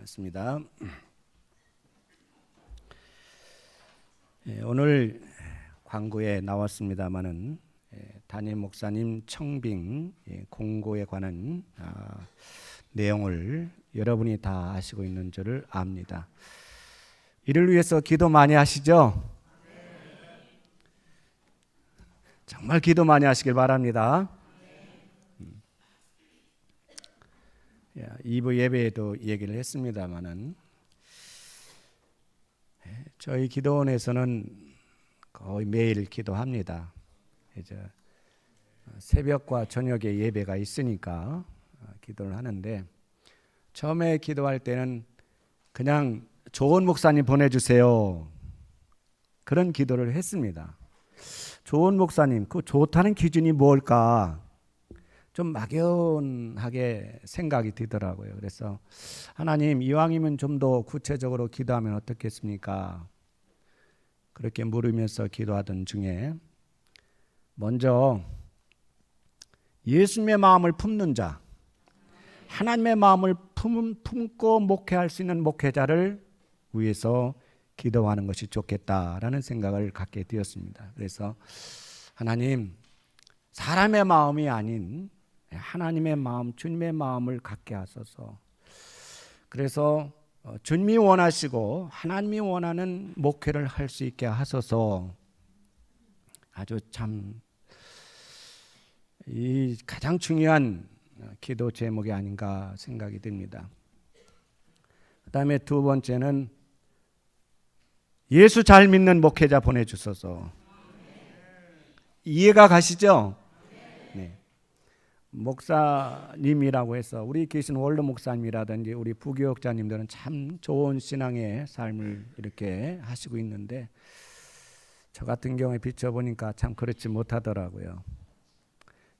맞습니다. 오늘 광고에 나왔습니다마는 담임 목사님 청빙 공고에 관한 내용을 여러분이 다 아시고 있는 줄을 압니다. 이를 위해서 기도 많이 하시죠? 정말 기도 많이 하시길 바랍니다. 2부 예배에도 얘기를 했습니다마는 저희 기도원에서는 거의 매일 기도합니다. 이제 새벽과 저녁에 예배가 있으니까 기도를 하는데, 처음에 기도할 때는 그냥 좋은 목사님 보내주세요, 그런 기도를 했습니다. 좋은 목사님, 그 좋다는 기준이 뭘까 좀 막연하게 생각이 들더라고요. 그래서 하나님, 이왕이면 좀 더 구체적으로 기도하면 어떻겠습니까? 그렇게 물으면서 기도하던 중에 먼저 예수님의 마음을 품는 자, 하나님의 마음을 품고 목회할 수 있는 목회자를 위해서 기도하는 것이 좋겠다라는 생각을 갖게 되었습니다. 그래서 하나님, 사람의 마음이 아닌 하나님의 마음, 주님의 마음을 갖게 하소서. 그래서 주님이 원하시고 하나님이 원하는 목회를 할 수 있게 하소서. 아주 참 이 가장 중요한 기도 제목이 아닌가 생각이 듭니다. 그 다음에 두 번째는 예수 잘 믿는 목회자 보내주소서. 이해가 가시죠? 네. 목사님이라고 해서 우리 계신 원로 목사님이라든지 우리 부교육자님들은 참 좋은 신앙의 삶을 이렇게 하시고 있는데, 저 같은 경우에 비춰보니까 참 그렇지 못하더라고요.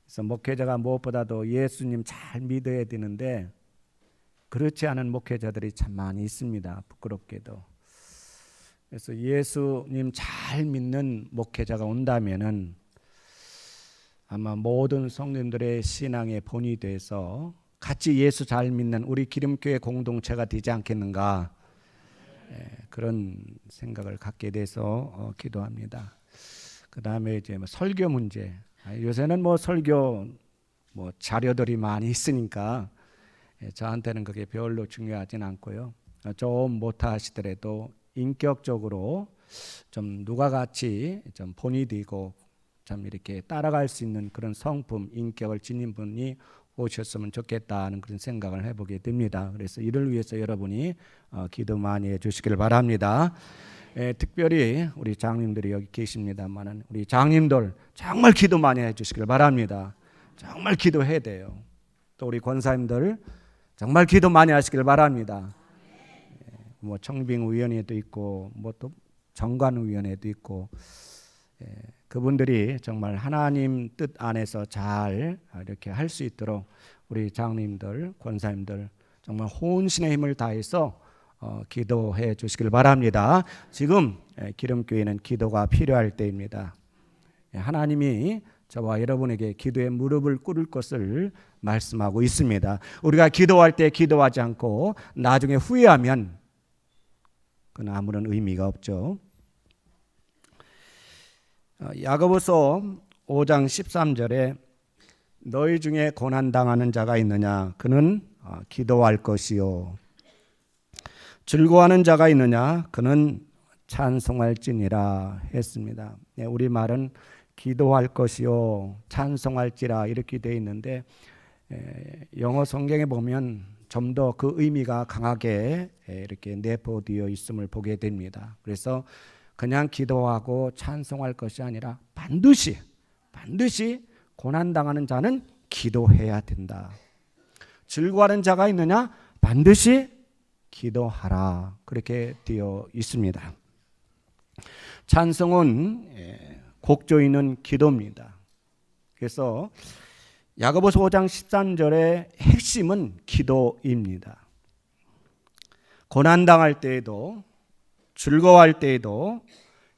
그래서 목회자가 무엇보다도 예수님 잘 믿어야 되는데 그렇지 않은 목회자들이 참 많이 있습니다, 부끄럽게도. 그래서 예수님 잘 믿는 목회자가 온다면은 아마 모든 성도들의 신앙의 본이 돼서 같이 예수 잘 믿는 우리 기름교회 공동체가 되지 않겠는가, 그런 생각을 갖게 돼서 기도합니다. 그 다음에 이제 설교 문제. 요새는 설교 자료들이 많이 있으니까 저한테는 그게 별로 중요하진 않고요. 좀 못하시더라도 인격적으로 좀 누가 같이 좀 본이 되고 참 이렇게 따라갈 수 있는 그런 성품, 인격을 지닌 분이 오셨으면 좋겠다는 그런 생각을 해보게 됩니다. 그래서 이를 위해서 여러분이 기도 많이 해주시길 바랍니다. 특별히 우리 장님들이 여기 계십니다만은 우리 장님들 정말 기도 많이 해주시길 바랍니다. 정말 기도해야 돼요. 또 우리 권사님들 정말 기도 많이 하시길 바랍니다. 청빙위원회도 있고 또 정관위원회도 있고, 그분들이 정말 하나님 뜻 안에서 잘 이렇게 할 수 있도록 우리 장님들, 권사님들 정말 혼신의 힘을 다해서 기도해 주시길 바랍니다. 지금 기름교회는 기도가 필요할 때입니다. 하나님이 저와 여러분에게 기도의 무릎을 꿇을 것을 말씀하고 있습니다. 우리가 기도할 때 기도하지 않고 나중에 후회하면 그건 아무런 의미가 없죠. 야고보서 5장 13절에 너희 중에 고난당하는 자가 있느냐, 그는 기도할 것이요, 즐거워하는 자가 있느냐, 그는 찬송할지니라 했습니다. 우리말은 기도할 것이요 찬송할지라 이렇게 되어 있는데, 영어 성경에 보면 좀 더 그 의미가 강하게 이렇게 내포되어 있음을 보게 됩니다. 그래서 그냥 기도하고 찬송할 것이 아니라 반드시 고난당하는 자는 기도해야 된다. 즐거워하는 자가 있느냐, 반드시 기도하라, 그렇게 되어 있습니다. 찬송은 곡조이는 기도입니다. 그래서 야고보서 5장 13절의 핵심은 기도입니다. 고난당할 때에도 즐거워할 때에도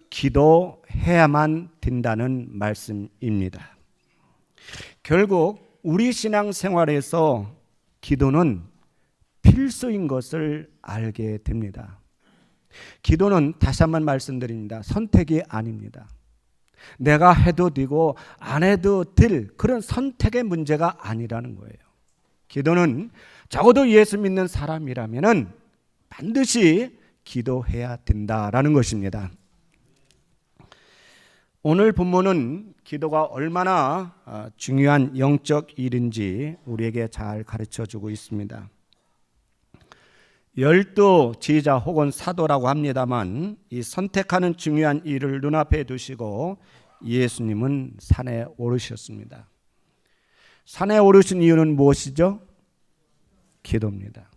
기도해야만 된다는 말씀입니다. 결국 우리 신앙생활에서 기도는 필수인 것을 알게 됩니다. 기도는 다시 한번 말씀드립니다. 선택이 아닙니다. 내가 해도 되고 안 해도 될 그런 선택의 문제가 아니라는 거예요. 기도는 적어도 예수 믿는 사람이라면은 반드시 기도해야 된다라는 것입니다. 오늘 본문은 기도가 얼마나 중요한 영적 일인지 우리에게 잘 가르쳐주고 있습니다. 12 지휘자 혹은 사도라고 합니다만 이 선택하는 중요한 일을 눈앞에 두시고 예수님은 산에 오르셨습니다. 산에 오르신 이유는 무엇이죠? 기도입니다.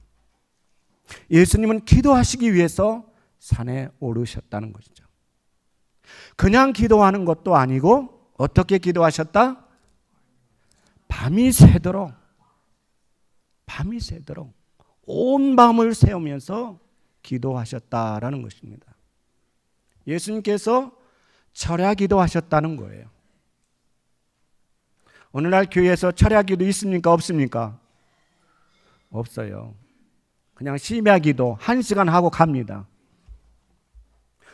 예수님은 기도하시기 위해서 산에 오르셨다는 것이죠. 그냥 기도하는 것도 아니고 어떻게 기도하셨다? 밤이 새도록 온 밤을 새우면서 기도하셨다라는 것입니다. 예수님께서 철야 기도하셨다는 거예요. 오늘날 교회에서 철야 기도 있습니까? 없습니까? 없어요. 그냥 심야 기도 1시간 하고 갑니다.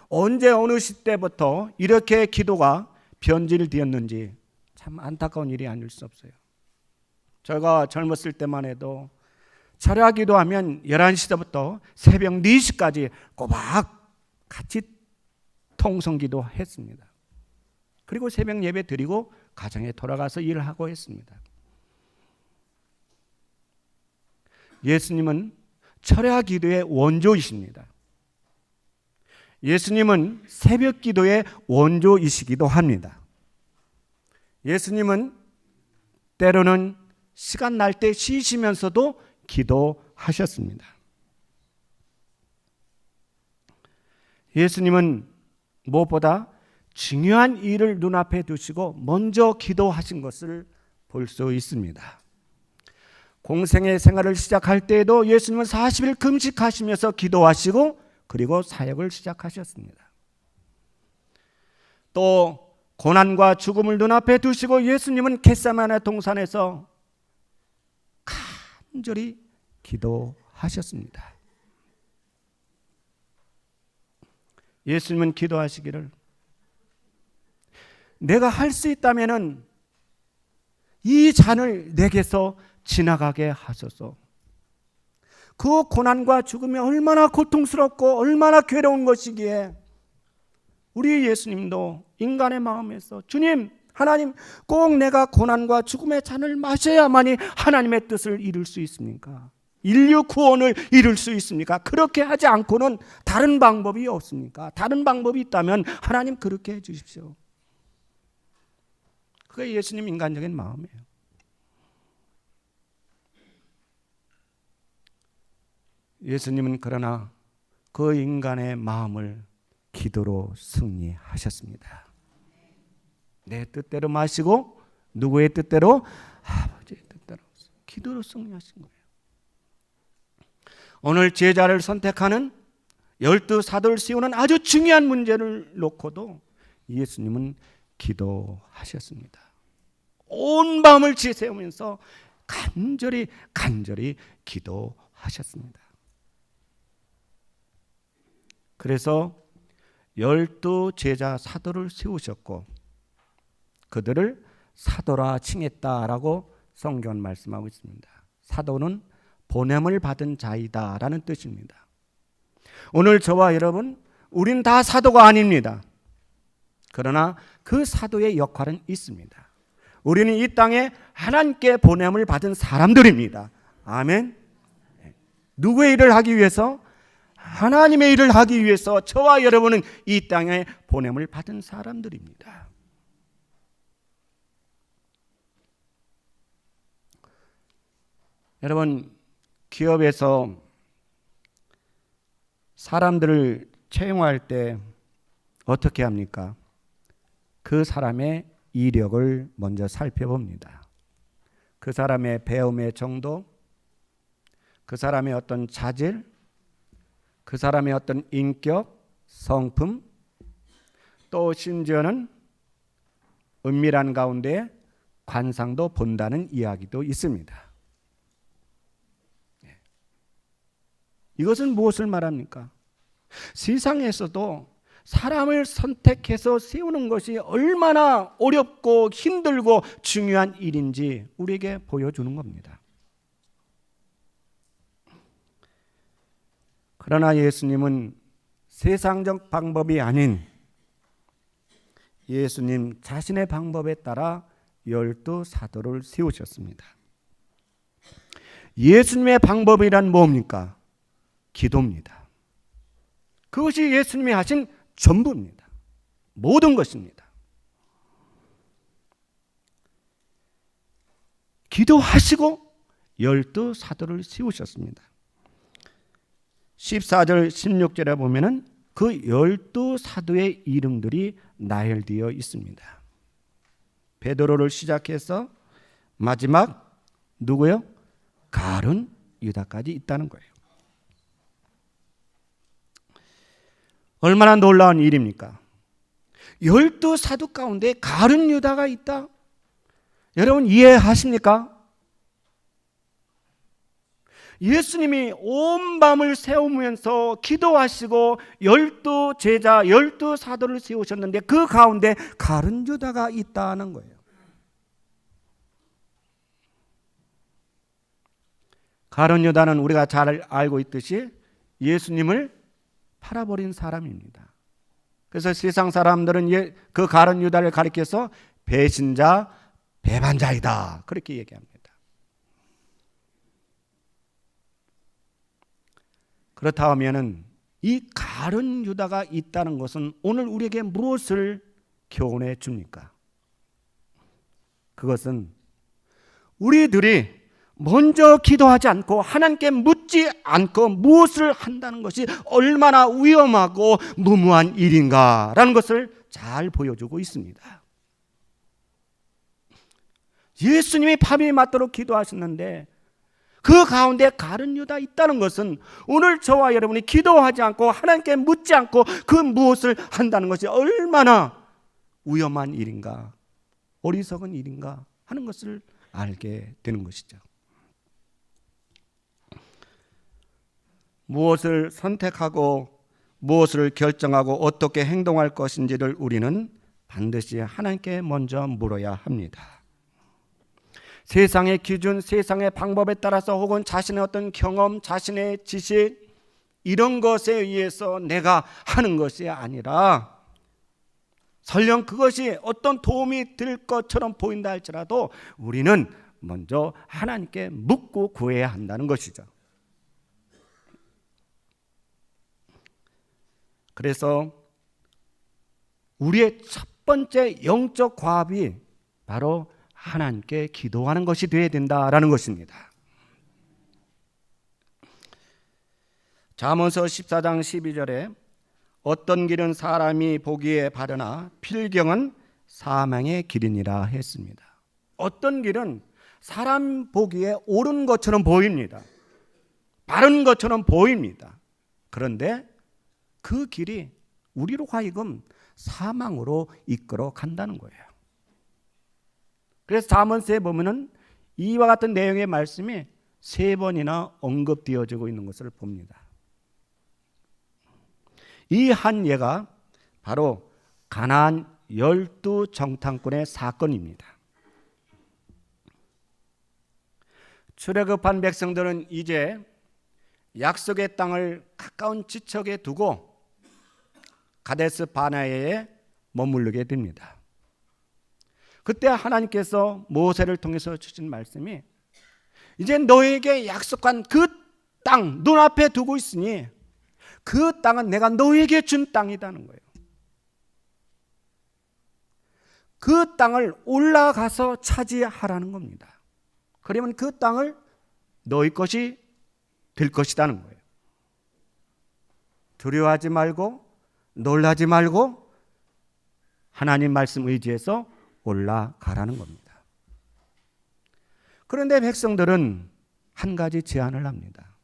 언제 어느 시대부터 이렇게 기도가 변질되었는지 참 안타까운 일이 아닐 수 없어요. 제가 젊었을 때만 해도 철야 기도하면 11시부터 새벽 4시까지 꼬박 같이 통성기도 했습니다. 그리고 새벽 예배 드리고 가정에 돌아가서 일을 하고 했습니다. 예수님은 철야 기도의 원조이십니다. 예수님은 새벽 기도의 원조이시기도 합니다. 예수님은 때로는 시간 날 때 쉬시면서도 기도하셨습니다. 예수님은 무엇보다 중요한 일을 눈앞에 두시고 먼저 기도하신 것을 볼 수 있습니다. 공생의 생활을 시작할 때에도 예수님은 40일 금식하시면서 기도하시고 그리고 사역을 시작하셨습니다. 또 고난과 죽음을 눈앞에 두시고 예수님은 겟세마네 동산에서 간절히 기도하셨습니다. 예수님은 기도하시기를 내가 할 수 있다면은 이 잔을 내게서 지나가게 하소서. 그 고난과 죽음이 얼마나 고통스럽고 얼마나 괴로운 것이기에 우리 예수님도 인간의 마음에서 주님, 하나님, 꼭 내가 고난과 죽음의 잔을 마셔야만이 하나님의 뜻을 이룰 수 있습니까? 인류 구원을 이룰 수 있습니까? 그렇게 하지 않고는 다른 방법이 없습니까? 다른 방법이 있다면 하나님 그렇게 해 주십시오. 그게 예수님 인간적인 마음이에요. 예수님은 그러나 그 인간의 마음을 기도로 승리하셨습니다. 내 뜻대로 마시고 누구의 뜻대로? 아버지의 뜻대로 기도로 승리하신 거예요. 오늘 제자를 선택하는 12 사도를 세우는 아주 중요한 문제를 놓고도 예수님은 기도하셨습니다. 온 밤을 지새우면서 간절히 기도하셨습니다. 그래서 12 제자 사도를 세우셨고 그들을 사도라 칭했다라고 성경은 말씀하고 있습니다. 사도는 보냄을 받은 자이다라는 뜻입니다. 오늘 저와 여러분, 우린 다 사도가 아닙니다. 그러나 그 사도의 역할은 있습니다. 우리는 이 땅에 하나님께 보냄을 받은 사람들입니다. 아멘. 누구의 일을 하기 위해서? 하나님의 일을 하기 위해서 저와 여러분은 이 땅에 보냄을 받은 사람들입니다. 여러분, 기업에서 사람들을 채용할 때 어떻게 합니까? 그 사람의 이력을 먼저 살펴봅니다. 그 사람의 배움의 정도, 그 사람의 어떤 자질, 그 사람의 어떤 인격, 성품, 또 심지어는 은밀한 가운데 관상도 본다는 이야기도 있습니다. 이것은 무엇을 말합니까? 세상에서도 사람을 선택해서 세우는 것이 얼마나 어렵고 힘들고 중요한 일인지 우리에게 보여주는 겁니다. 그러나 예수님은 세상적 방법이 아닌 예수님 자신의 방법에 따라 12 사도를 세우셨습니다. 예수님의 방법이란 뭡니까? 기도입니다. 그것이 예수님이 하신 전부입니다. 모든 것입니다. 기도하시고 12 사도를 세우셨습니다. 14절 16절에 보면은 그 12 사도의 이름들이 나열되어 있습니다. 베드로를 시작해서 마지막 누구요? 가룟 유다까지 있다는 거예요. 얼마나 놀라운 일입니까? 12 사도 가운데 가룟 유다가 있다? 여러분 이해하십니까? 예수님이 온 밤을 세우면서 기도하시고 12 제자 12 사도를 세우셨는데 그 가운데 가룟 유다가 있다는 거예요. 가룟 유다는 우리가 잘 알고 있듯이 예수님을 팔아버린 사람입니다. 그래서 세상 사람들은 그 가룟 유다를 가리켜서 배신자, 배반자이다 그렇게 얘기합니다. 그렇다 하면은 이 가룟 유다가 있다는 것은 오늘 우리에게 무엇을 교훈해 줍니까? 그것은 우리들이 먼저 기도하지 않고 하나님께 묻지 않고 무엇을 한다는 것이 얼마나 위험하고 무모한 일인가라는 것을 잘 보여주고 있습니다. 예수님이 밤이 맞도록 기도하셨는데 그 가운데 가룟 유다 있다는 것은 오늘 저와 여러분이 기도하지 않고 하나님께 묻지 않고 그 무엇을 한다는 것이 얼마나 위험한 일인가, 어리석은 일인가 하는 것을 알게 되는 것이죠. 무엇을 선택하고 무엇을 결정하고 어떻게 행동할 것인지를 우리는 반드시 하나님께 먼저 물어야 합니다. 세상의 기준, 세상의 방법에 따라서 혹은 자신의 어떤 경험, 자신의 지식 이런 것에 의해서 내가 하는 것이 아니라 설령 그것이 어떤 도움이 될 것처럼 보인다 할지라도 우리는 먼저 하나님께 묻고 구해야 한다는 것이죠. 그래서 우리의 첫 번째 영적 과업이 바로 하나님께 기도하는 것이 되어야 된다라는 것입니다. 잠언서 14장 12절에 어떤 길은 사람이 보기에 바르나 필경은 사망의 길이니라 했습니다. 어떤 길은 사람 보기에 옳은 것처럼 보입니다. 바른 것처럼 보입니다. 그런데 그 길이 우리로 하여금 사망으로 이끌어 간다는 거예요. 그래서 잠언서에 보면은 이와 같은 내용의 말씀이 3번이나 언급되어지고 있는 것을 봅니다. 이 한 예가 바로 가나안 12 정탐꾼의 사건입니다. 출애굽한 백성들은 이제 약속의 땅을 가까운 지척에 두고 가데스 바네아에 머무르게 됩니다. 그때 하나님께서 모세를 통해서 주신 말씀이 이제 너에게 약속한 그 땅 눈앞에 두고 있으니 그 땅은 내가 너에게 준 땅이라는 거예요. 그 땅을 올라가서 차지하라는 겁니다. 그러면 그 땅을 너희 것이 될 것이라는 거예요. 두려워하지 말고 놀라지 말고 하나님 말씀 의지해서 올라가라는 겁니다. 그런데 백성들은 한 가지 제안을 합니다.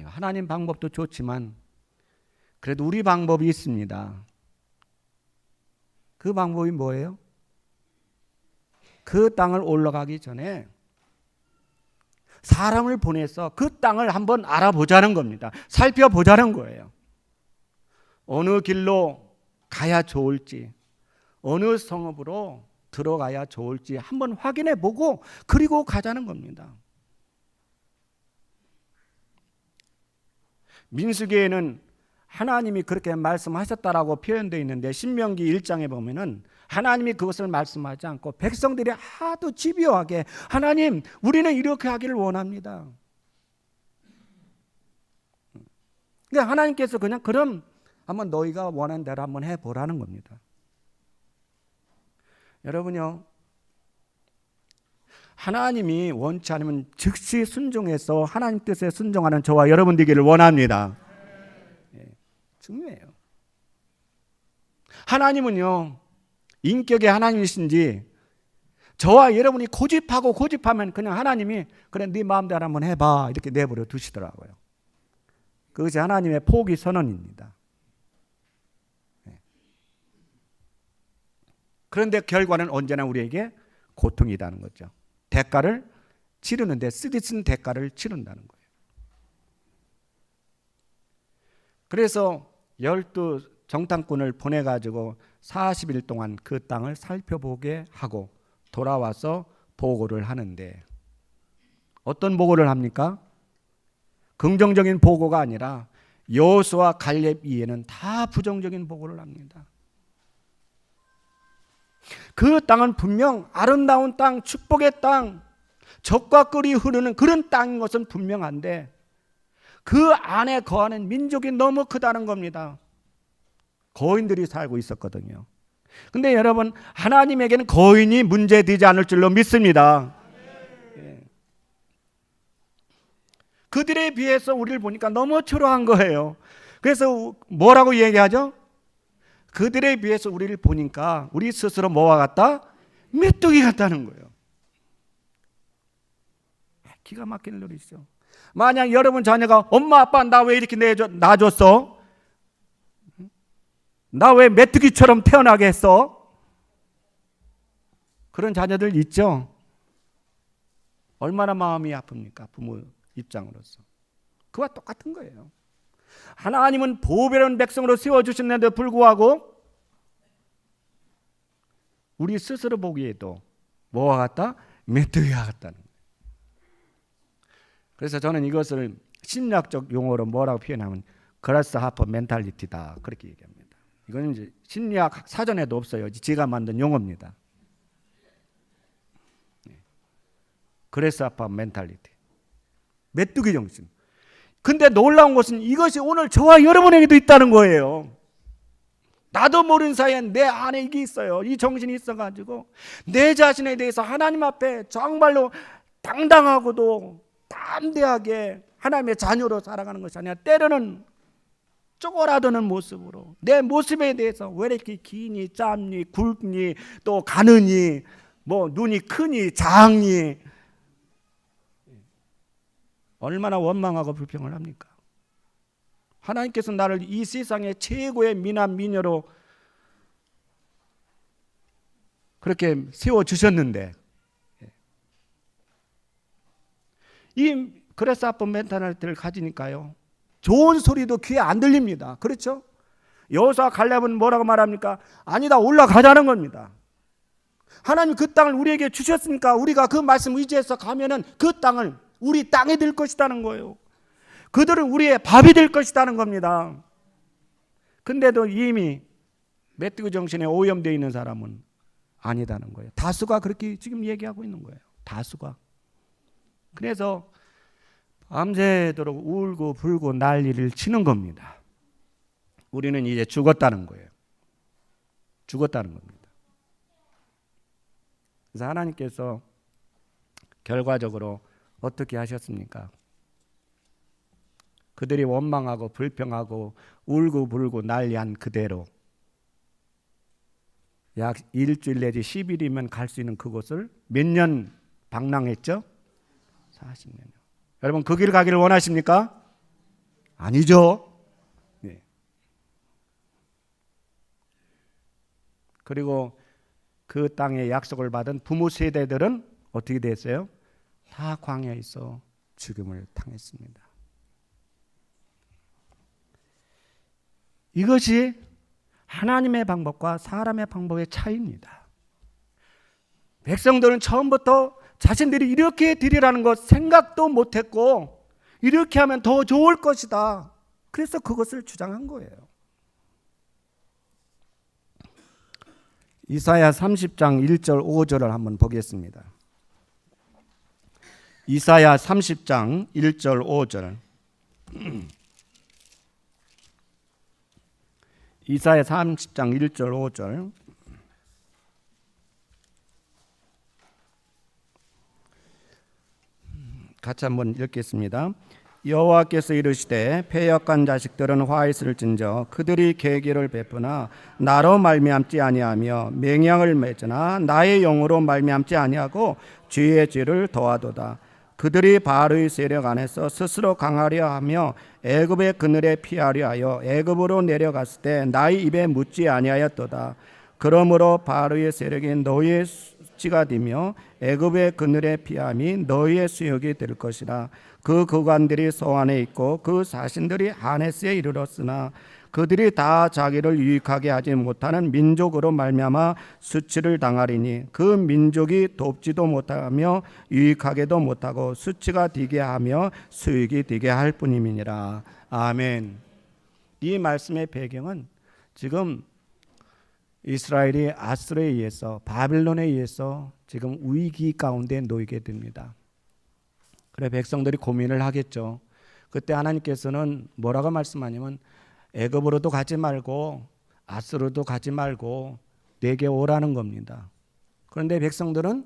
하나님 방법도 좋지만 그래도 우리 방법이 있습니다. 그 방법이 뭐예요? 그 땅을 올라가기 전에 사람을 보내서 그 땅을 한번 알아보자는 겁니다. 살펴보자는 거예요. 어느 길로 가야 좋을지, 어느 성읍으로 들어가야 좋을지 한번 확인해 보고 그리고 가자는 겁니다. 민수기에는 하나님이 그렇게 말씀하셨다라고 표현되어 있는데 신명기 1장에 보면은 하나님이 그것을 말씀하지 않고 백성들이 하도 집요하게 하나님 우리는 이렇게 하기를 원합니다. 그러니까 하나님께서 그냥 그럼 한번 너희가 원하는 대로 한번 해보라는 겁니다. 여러분요, 하나님이 원치 않으면 즉시 순종해서 하나님 뜻에 순종하는 저와 여러분 되기를 원합니다. 중요해요. 하나님은요, 인격의 하나님이신지 저와 여러분이 고집하면 그냥 하나님이 그래 네 마음대로 한번 해봐 이렇게 내버려 두시더라고요. 그것이 하나님의 포기 선언입니다. 그런데 결과는 언제나 우리에게 고통이라는 거죠. 대가를 치르는데 쓰디쓴 대가를 치른다는 거예요. 그래서 12 정탐꾼을 보내가지고 40일 동안 그 땅을 살펴보게 하고 돌아와서 보고를 하는데 어떤 보고를 합니까? 긍정적인 보고가 아니라 여호수아 갈렙 이에는 다 부정적인 보고를 합니다. 그 땅은 분명 아름다운 땅, 축복의 땅, 젖과 꿀이 흐르는 그런 땅인 것은 분명한데 그 안에 거하는 민족이 너무 크다는 겁니다. 거인들이 살고 있었거든요. 근데 여러분, 하나님에게는 거인이 문제되지 않을 줄로 믿습니다. 그들에 비해서 우리를 보니까 너무 초라한 거예요. 그래서 뭐라고 얘기하죠? 그들에 비해서 우리를 보니까 우리 스스로 뭐와 같다? 메뚜기 같다는 거예요. 기가 막히는 노릇이죠. 만약 여러분 자녀가 엄마 아빠 나 왜 이렇게 놔줬어? 나 왜 메뚜기처럼 태어나게 했어? 그런 자녀들 있죠? 얼마나 마음이 아픕니까? 부모 입장으로서. 그와 똑같은 거예요. 하나님은 보배로운 백성으로 세워주셨는데도 불구하고 우리 스스로 보기에도 뭐와 같다? 메뚜기와 같다는 거예요. 그래서 저는 이것을 심리학적 용어로 뭐라고 표현하면 그라스하퍼 멘탈리티다 그렇게 얘기합니다. 이건 이제 심리학 사전에도 없어요. 제가 만든 용어입니다. 그라스하퍼 멘탈리티, 메뚜기 정신. 근데 놀라운 것은 이것이 오늘 저와 여러분에게도 있다는 거예요. 나도 모르는 사이에 내 안에 이게 있어요. 이 정신이 있어가지고 내 자신에 대해서 하나님 앞에 정말로 당당하고도 담대하게 하나님의 자녀로 살아가는 것이 아니라 때로는 쪼그라드는 모습으로 내 모습에 대해서 왜 이렇게 기니 짧니 굵니 또 가느니 뭐 눈이 크니 작니 얼마나 원망하고 불평을 합니까? 하나님께서 나를 이 세상의 최고의 미남 미녀로 그렇게 세워주셨는데 이 그라스하퍼 멘탈리티를 가지니까요 좋은 소리도 귀에 안 들립니다. 그렇죠? 여호수아 갈렙은 뭐라고 말합니까? 아니다 올라가자는 겁니다. 하나님 그 땅을 우리에게 주셨으니까 우리가 그 말씀 의지해서 가면은 그 땅을 우리 땅이 될 것이라는 거예요. 그들은 우리의 밥이 될 것이라는 겁니다. 근데도 이미 메뚜기 정신에 오염되어 있는 사람은 아니다는 거예요. 다수가 그렇게 지금 얘기하고 있는 거예요. 다수가. 그래서 밤새도록 울고 불고 난리를 치는 겁니다. 우리는 이제 죽었다는 거예요. 죽었다는 겁니다. 그래서 하나님께서 결과적으로 어떻게 하셨습니까? 그들이 원망하고 불평하고 울고 불고 난리한 그대로 약 일주일 내지 10일이면 갈 수 있는 그곳을 몇 년 방랑했죠? 40년이요. 여러분 그 길 가기를 원하십니까? 아니죠. 네. 그리고 그 땅에 약속을 받은 부모 세대들은 어떻게 됐어요? 다 광야에 있어 죽음을 당했습니다. 이것이 하나님의 방법과 사람의 방법의 차이입니다. 백성들은 처음부터 자신들이 이렇게 드리라는 것 생각도 못했고 이렇게 하면 더 좋을 것이다. 그래서 그것을 주장한 거예요. 이사야 30장 1절 5절을 한번 보겠습니다. 이사야 30장 1절 5절. 이사야 30장 1절 5절. 같이 한번 읽겠습니다. 여호와께서 이르시되 패역한 자식들은 화 있을진저 그들이 계기를 베푸나 나로 말미암지 아니하며 맹약을 맺으나 나의 영으로 말미암지 아니하고 죄의 죄를 더하도다. 그들이 바로의 세력 안에서 스스로 강하려 하며 애굽의 그늘에 피하려 하여 애굽으로 내려갔을 때 나의 입에 묻지 아니하였도다. 그러므로 바로의 세력이 너희의 수치가 되며 애굽의 그늘에 피함이 너희의 수욕이 될 것이라. 그 거관들이 소안에 있고 그 사신들이 하네스에 이르렀으나 그들이 다 자기를 유익하게 하지 못하는 민족으로 말미암아 수치를 당하리니 그 민족이 돕지도 못하며 유익하게도 못하고 수치가 되게 하며 수익이 되게 할 뿐임이니라. 아멘. 이 말씀의 배경은 지금 이스라엘이 아수르에 의해서 바빌론에 의해서 지금 위기 가운데 놓이게 됩니다. 그래 백성들이 고민을 하겠죠. 그때 하나님께서는 뭐라고 말씀하냐면 애굽으로도 가지 말고 아수르도 가지 말고 내게 오라는 겁니다. 그런데 백성들은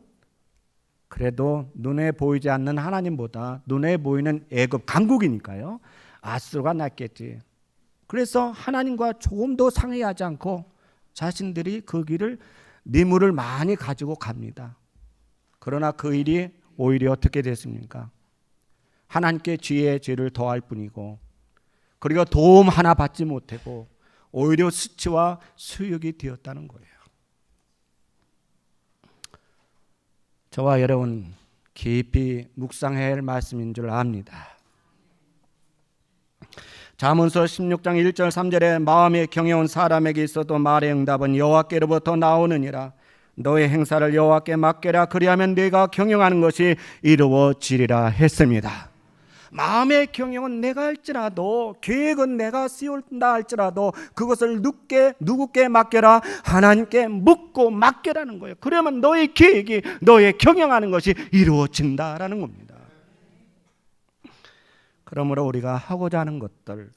그래도 눈에 보이지 않는 하나님보다 눈에 보이는 애굽 강국이니까요. 아수르가 낫겠지. 그래서 하나님과 조금 더 상의하지 않고 자신들이 그 길을 뇌물을 많이 가지고 갑니다. 그러나 그 일이 오히려 어떻게 됐습니까? 하나님께 죄의 죄를 더할 뿐이고 그리고 도움 하나 받지 못하고 오히려 수치와 수욕이 되었다는 거예요. 저와 여러분 깊이 묵상해야 할 말씀인 줄 압니다. 잠언서 16장 1절 3절에 마음에 경외한 사람에게 있어도 말의 응답은 여호와께로부터 나오느니라. 너의 행사를 여호와께 맡겨라. 그리하면 네가 경영하는 것이 이루어지리라 했습니다. 마음의 경영은 내가 할지라도 계획은 내가 세운다 할지라도 그것을 누구께 맡겨라? 하나님께 묻고 맡겨라는 거예요. 그러면 너의 계획이 너의 경영하는 것이 이루어진다라는 겁니다. 그러므로 우리가 하고자 하는 것들,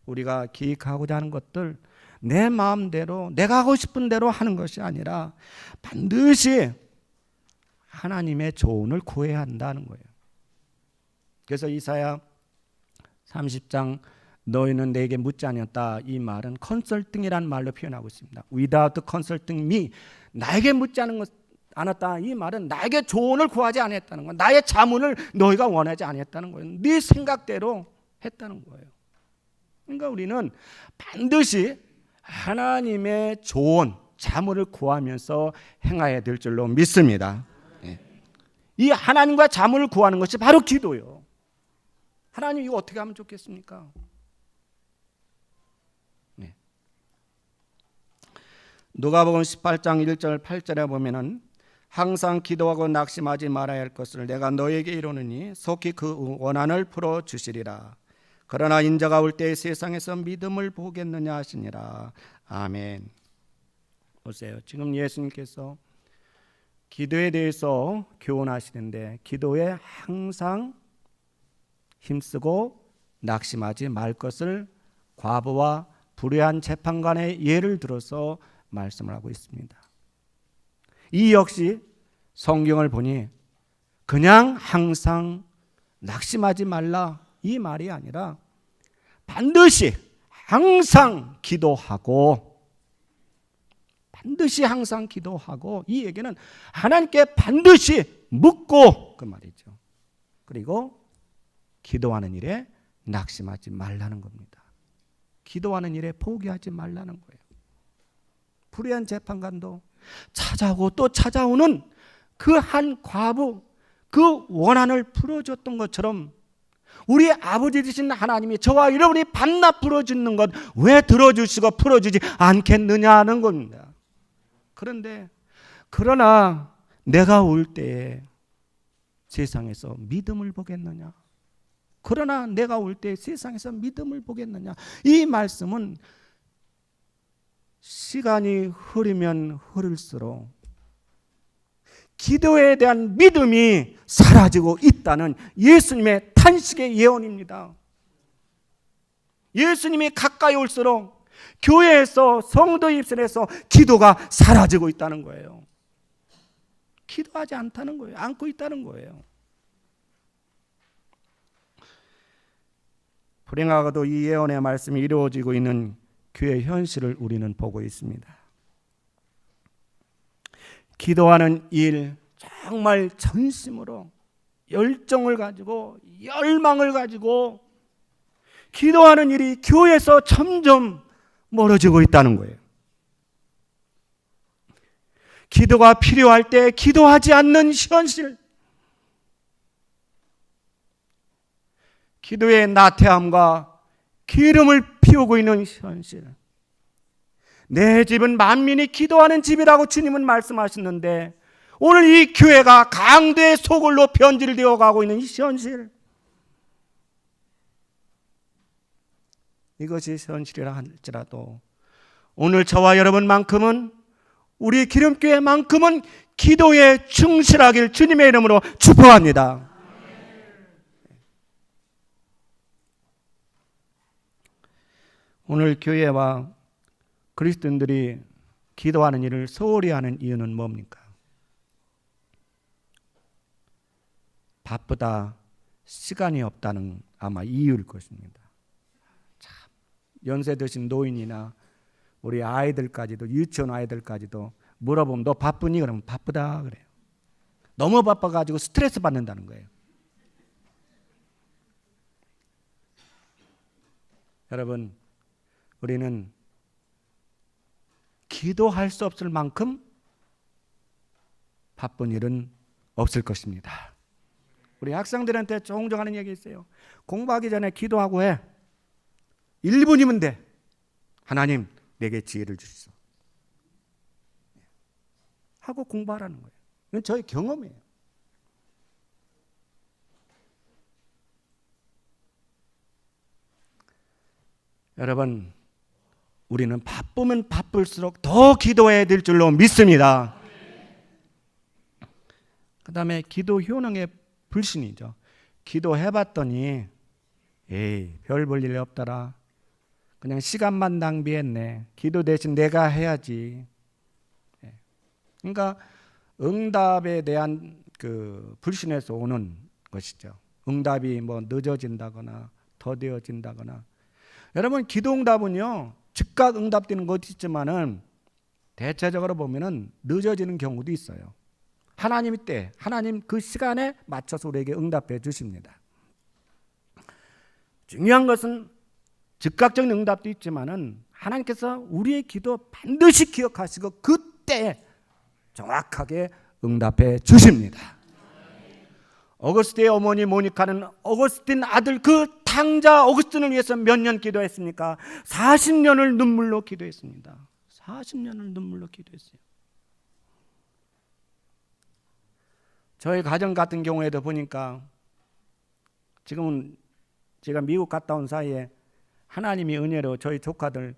우리가 기획하고자 하는 것들 내 마음대로 내가 하고 싶은 대로 하는 것이 아니라 반드시 하나님의 조언을 구해야 한다는 거예요. 그래서 이사야 30장 너희는 내게 묻지 아니었다, 이 말은 컨설팅이라는 말로 표현하고 있습니다. Without consulting me, 나에게 묻지 않았다, 이 말은 나에게 조언을 구하지 않았다는 거예요. 나의 자문을 너희가 원하지 않았다는 거예요. 네 생각대로 했다는 거예요. 그러니까 우리는 반드시 하나님의 조언, 자문을 구하면서 행해야 될 줄로 믿습니다. 이 하나님과 자문을 구하는 것이 바로 기도예요. 하나님 이거 어떻게 하면 좋겠습니까? 누가복음 18장 1절 8절에 보면은 항상 기도하고 낙심하지 말아야 할 것을 내가 너에게 이루느니 속히 그 원한을 풀어 주시리라. 그러나 인자가 올 때 세상에서 믿음을 보겠느냐 하시니라. 아멘. 보세요. 지금 예수님께서 기도에 대해서 교훈하시는데 기도에 항상 힘쓰고 낙심하지 말 것을 과부와 불의한 재판관의 예를 들어서 말씀을 하고 있습니다. 이 역시 성경을 보니 그냥 항상 낙심하지 말라 이 말이 아니라 반드시 항상 기도하고 이 얘기는 하나님께 반드시 묻고 그 말이죠. 그리고 기도하는 일에 낙심하지 말라는 겁니다. 기도하는 일에 포기하지 말라는 거예요. 불의한 재판관도 찾아오고 또 찾아오는 그 한 과부, 그 원한을 풀어줬던 것처럼 우리 아버지 되신 하나님이 저와 여러분이 밤낮 풀어주는 것 왜 들어주시고 풀어주지 않겠느냐는 겁니다. 그러나 내가 올 때에 세상에서 믿음을 보겠느냐? 그러나 내가 올 때 세상에서 믿음을 보겠느냐? 이 말씀은 시간이 흐르면 흐를수록 기도에 대한 믿음이 사라지고 있다는 예수님의 탄식의 예언입니다. 예수님이 가까이 올수록 교회에서 성도 입술에서 기도가 사라지고 있다는 거예요. 기도하지 않다는 거예요. 않고 있다는 거예요. 불행하고도 이 예언의 말씀이 이루어지고 있는 교회의 현실을 우리는 보고 있습니다. 기도하는 일 정말 전심으로 열정을 가지고 열망을 가지고 기도하는 일이 교회에서 점점 멀어지고 있다는 거예요. 기도가 필요할 때 기도하지 않는 현실, 기도의 나태함과 기름을 피우고 있는 현실. 내 집은 만민이 기도하는 집이라고 주님은 말씀하셨는데 오늘 이 교회가 강도의 소굴로 변질되어 가고 있는 이 현실, 이것이 현실이라 할지라도 오늘 저와 여러분만큼은, 우리 기름교회만큼은 기도에 충실하길 주님의 이름으로 축복합니다. 오늘 교회와 그리스도인들이 기도하는 일을 소홀히 하는 이유는 뭡니까? 바쁘다, 시간이 없다는 아마 이유일 것입니다. 참, 연세 드신 노인이나 우리 아이들까지도, 유치원 아이들까지도 물어보면 너 바쁘니? 그러면 바쁘다 그래요. 너무 바빠가지고 스트레스 받는다는 거예요. 여러분, 우리는 기도할 수 없을 만큼 바쁜 일은 없을 것입니다. 우리 학생들한테 종종 하는 얘기 있어요. 공부하기 전에 기도하고 해. 1분이면 돼. 하나님, 내게 지혜를 주시소. 하고 공부하라는 거예요. 이건 저의 경험이에요. 여러분, 우리는 바쁘면 바쁠수록 더 기도해야 될 줄로 믿습니다. 그 다음에 기도 효능의 불신이죠. 기도해봤더니 별 볼 일 없더라. 그냥 시간만 낭비했네. 기도 대신 내가 해야지. 그러니까 응답에 대한 그 불신에서 오는 것이죠. 응답이 뭐 늦어진다거나 더뎌진다거나. 여러분, 기도 응답은요 즉각 응답되는 것도 있지만은 대체적으로 보면은 늦어지는 경우도 있어요. 하나님의 때, 하나님 그 시간에 맞춰서 우리에게 응답해 주십니다. 중요한 것은 즉각적인 응답도 있지만은 하나님께서 우리의 기도 반드시 기억하시고 그때 정확하게 응답해 주십니다. 어거스틴의 어머니 모니카는 어거스틴 아들 그 탕자 어거스틴을 위해서 몇 년 기도했습니까? 40년을 눈물로 기도했습니다. 40년을 눈물로 기도했어요. 저희 가정 같은 경우에도 보니까 지금은 제가 미국 갔다 온 사이에 하나님이 은혜로 저희 조카들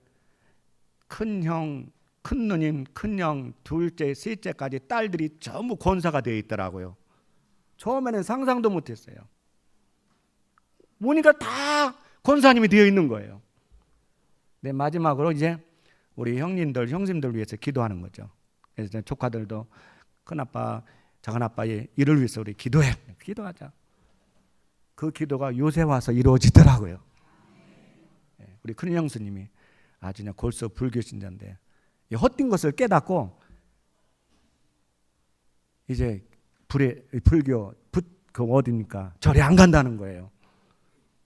큰형, 큰누님, 큰형, 둘째, 셋째까지 딸들이 전부 권사가 되어 있더라고요. 처음에는 상상도 못했어요. 보니까 다 권사님이 되어 있는 거예요. 네, 마지막으로 이제 우리 형님들, 형님들 위해서 기도하는 거죠. 그래서 조카들도 큰아빠, 작은아빠의 일을 위해서 우리 기도해. 기도하자. 그 기도가 요새 와서 이루어지더라고요. 우리 큰 형수님이 아주 그냥 골수 불교 신자인데 헛된 것을 깨닫고 이제 불교 그 어디입니까? 절에 안 간다는 거예요.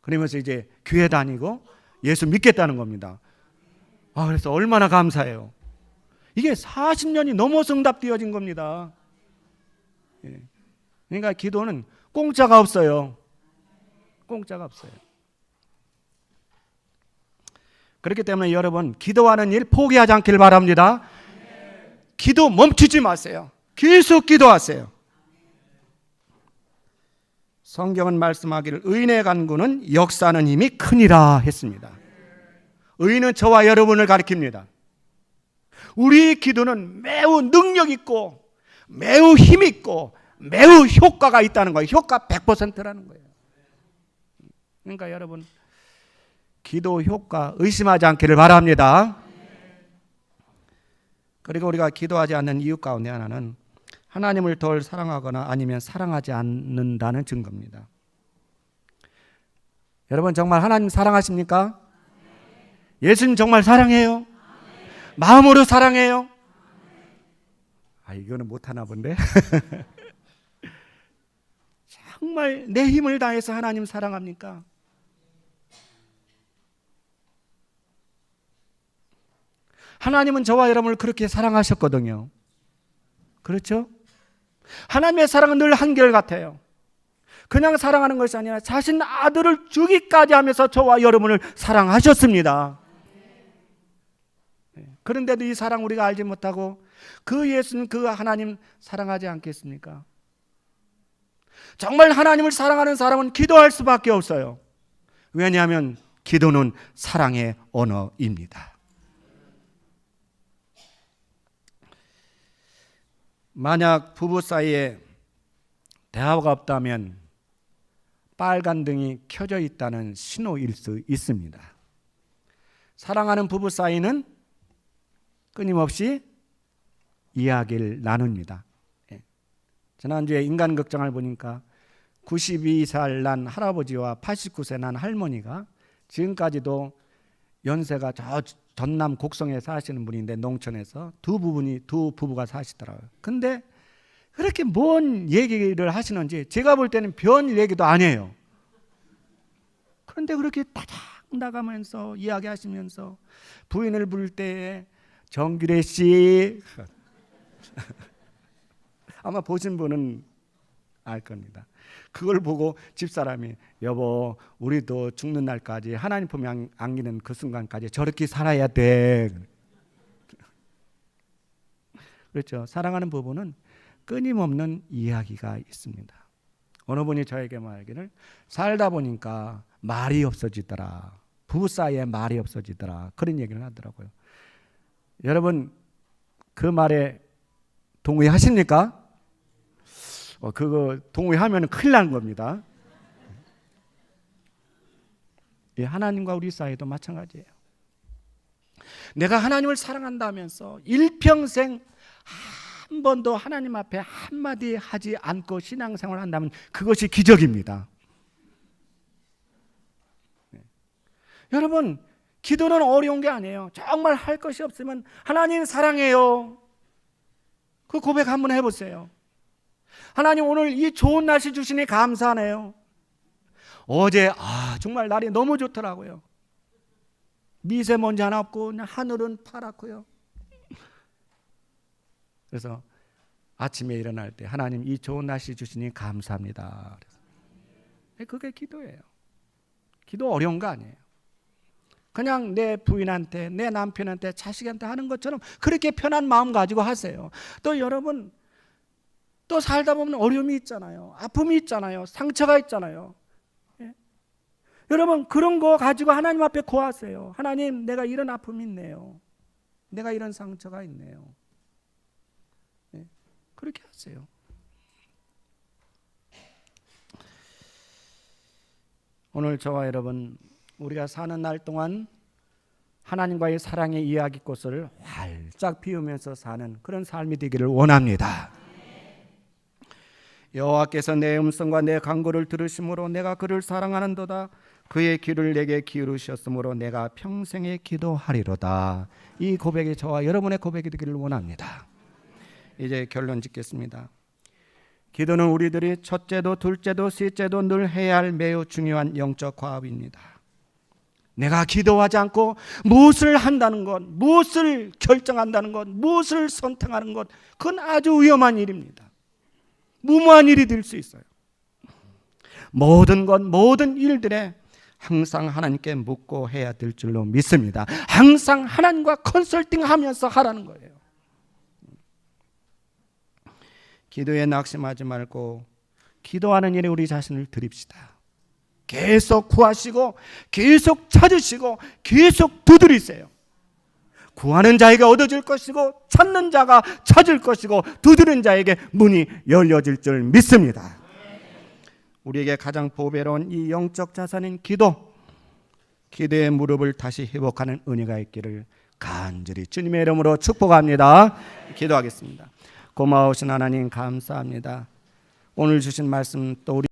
그러면서 이제 교회 다니고 예수 믿겠다는 겁니다. 그래서 얼마나 감사해요. 이게 40년이 넘어서 응답되어진 겁니다. 그러니까 기도는 공짜가 없어요. 공짜가 없어요. 그렇기 때문에 여러분, 기도하는 일 포기하지 않기를 바랍니다. 기도 멈추지 마세요. 계속 기도하세요. 성경은 말씀하기를 의인의 간구는 역사하는 힘이 크니라 했습니다. 의인은 저와 여러분을 가리킵니다. 우리 기도는 매우 능력 있고 매우 힘 있고 매우 효과가 있다는 거예요. 효과 100%라는 거예요. 그러니까 여러분, 기도 효과 의심하지 않기를 바랍니다. 그리고 우리가 기도하지 않는 이유 가운데 하나는 하나님을 덜 사랑하거나 아니면 사랑하지 않는다는 증거입니다. 여러분, 정말 하나님 사랑하십니까? 예수님 정말 사랑해요? 마음으로 사랑해요? 이거는 못하나 본데. 정말 내 힘을 다해서 하나님 사랑합니까? 하나님은 저와 여러분을 그렇게 사랑하셨거든요. 그렇죠? 하나님의 사랑은 늘 한결같아요. 그냥 사랑하는 것이 아니라 자신 아들을 주기까지 하면서 저와 여러분을 사랑하셨습니다. 그런데도 이 사랑 우리가 알지 못하고 그 예수님, 그 하나님 사랑하지 않겠습니까? 정말 하나님을 사랑하는 사람은 기도할 수밖에 없어요. 왜냐하면 기도는 사랑의 언어입니다. 만약 부부 사이에 대화가 없다면 빨간 등이 켜져 있다는 신호일 수 있습니다. 사랑하는 부부 사이는 끊임없이 이야기를 나눕니다. 지난주에 인간극장을 보니까 92살 난 할아버지와 89세 난 할머니가 지금까지도 연세가 저 전남 곡성에 사시는 분인데 농촌에서 두 부부가 사시더라고요. 근데 그렇게 뭔 얘기를 하시는지 제가 볼 때는 별 얘기도 아니에요. 그런데 그렇게 다닥 나가면서 이야기하시면서 부인을 부를 때에 정규래 씨 아마 보신 분은 알 겁니다. 그걸 보고 집사람이 여보 우리도 죽는 날까지 하나님 품에 안기는 그 순간까지 저렇게 살아야 돼. 그렇죠. 사랑하는 부부는 끊임없는 이야기가 있습니다. 어느 분이 저에게 말하기를 살다 보니까 말이 없어지더라. 부부 사이에 말이 없어지더라. 그런 얘기를 하더라고요. 여러분 그 말에 동의하십니까? 그거 동의하면 큰일 나는 겁니다. 하나님과 우리 사이도 마찬가지예요. 내가 하나님을 사랑한다면서 일평생 한 번도 하나님 앞에 한마디 하지 않고 신앙생활을 한다면 그것이 기적입니다. 여러분 기도는 어려운 게 아니에요. 정말 할 것이 없으면 하나님 사랑해요. 그 고백 한번 해보세요. 하나님 오늘 이 좋은 날씨 주시니 감사하네요. 어제 정말 날이 너무 좋더라고요. 미세먼지 하나 없고 그냥 하늘은 파랗고요. 그래서 아침에 일어날 때 하나님 이 좋은 날씨 주시니 감사합니다. 그게 기도예요. 기도 어려운 거 아니에요. 그냥 내 부인한테 내 남편한테 자식한테 하는 것처럼 그렇게 편한 마음 가지고 하세요. 또 여러분 또 살다 보면 어려움이 있잖아요. 아픔이 있잖아요. 상처가 있잖아요. 여러분 그런 거 가지고 하나님 앞에 고하세요. 하나님 내가 이런 아픔이 있네요. 내가 이런 상처가 있네요. 그렇게 하세요. 오늘 저와 여러분 우리가 사는 날 동안 하나님과의 사랑의 이야기꽃을 활짝 피우면서 사는 그런 삶이 되기를 원합니다. 여호와께서 내 음성과 내 간구를 들으심으로 내가 그를 사랑하는도다. 그의 귀를 내게 기울이셨으므로 내가 평생에 기도하리로다. 이 고백이 저와 여러분의 고백이 되기를 원합니다. 이제 결론 짓겠습니다. 기도는 우리들이 첫째도 둘째도 셋째도 늘 해야 할 매우 중요한 영적 과업입니다. 내가 기도하지 않고 무엇을 한다는 것, 무엇을 결정한다는 것, 무엇을 선택하는 것, 그건 아주 위험한 일입니다. 무모한 일이 될 수 있어요. 모든 것, 모든 일들에 항상 하나님께 묻고 해야 될 줄로 믿습니다. 항상 하나님과 컨설팅하면서 하라는 거예요. 기도에 낙심하지 말고 기도하는 일에 우리 자신을 드립시다. 계속 구하시고 계속 찾으시고 계속 두드리세요. 구하는 자에게 얻어질 것이고 찾는 자가 찾을 것이고 두드리는 자에게 문이 열려질 줄 믿습니다. 우리에게 가장 보배로운 이 영적 자산인 기도, 기도의 무릎을 다시 회복하는 은혜가 있기를 간절히 주님의 이름으로 축복합니다. 기도하겠습니다. 고마우신 하나님 감사합니다. 오늘 주신 말씀 또 우리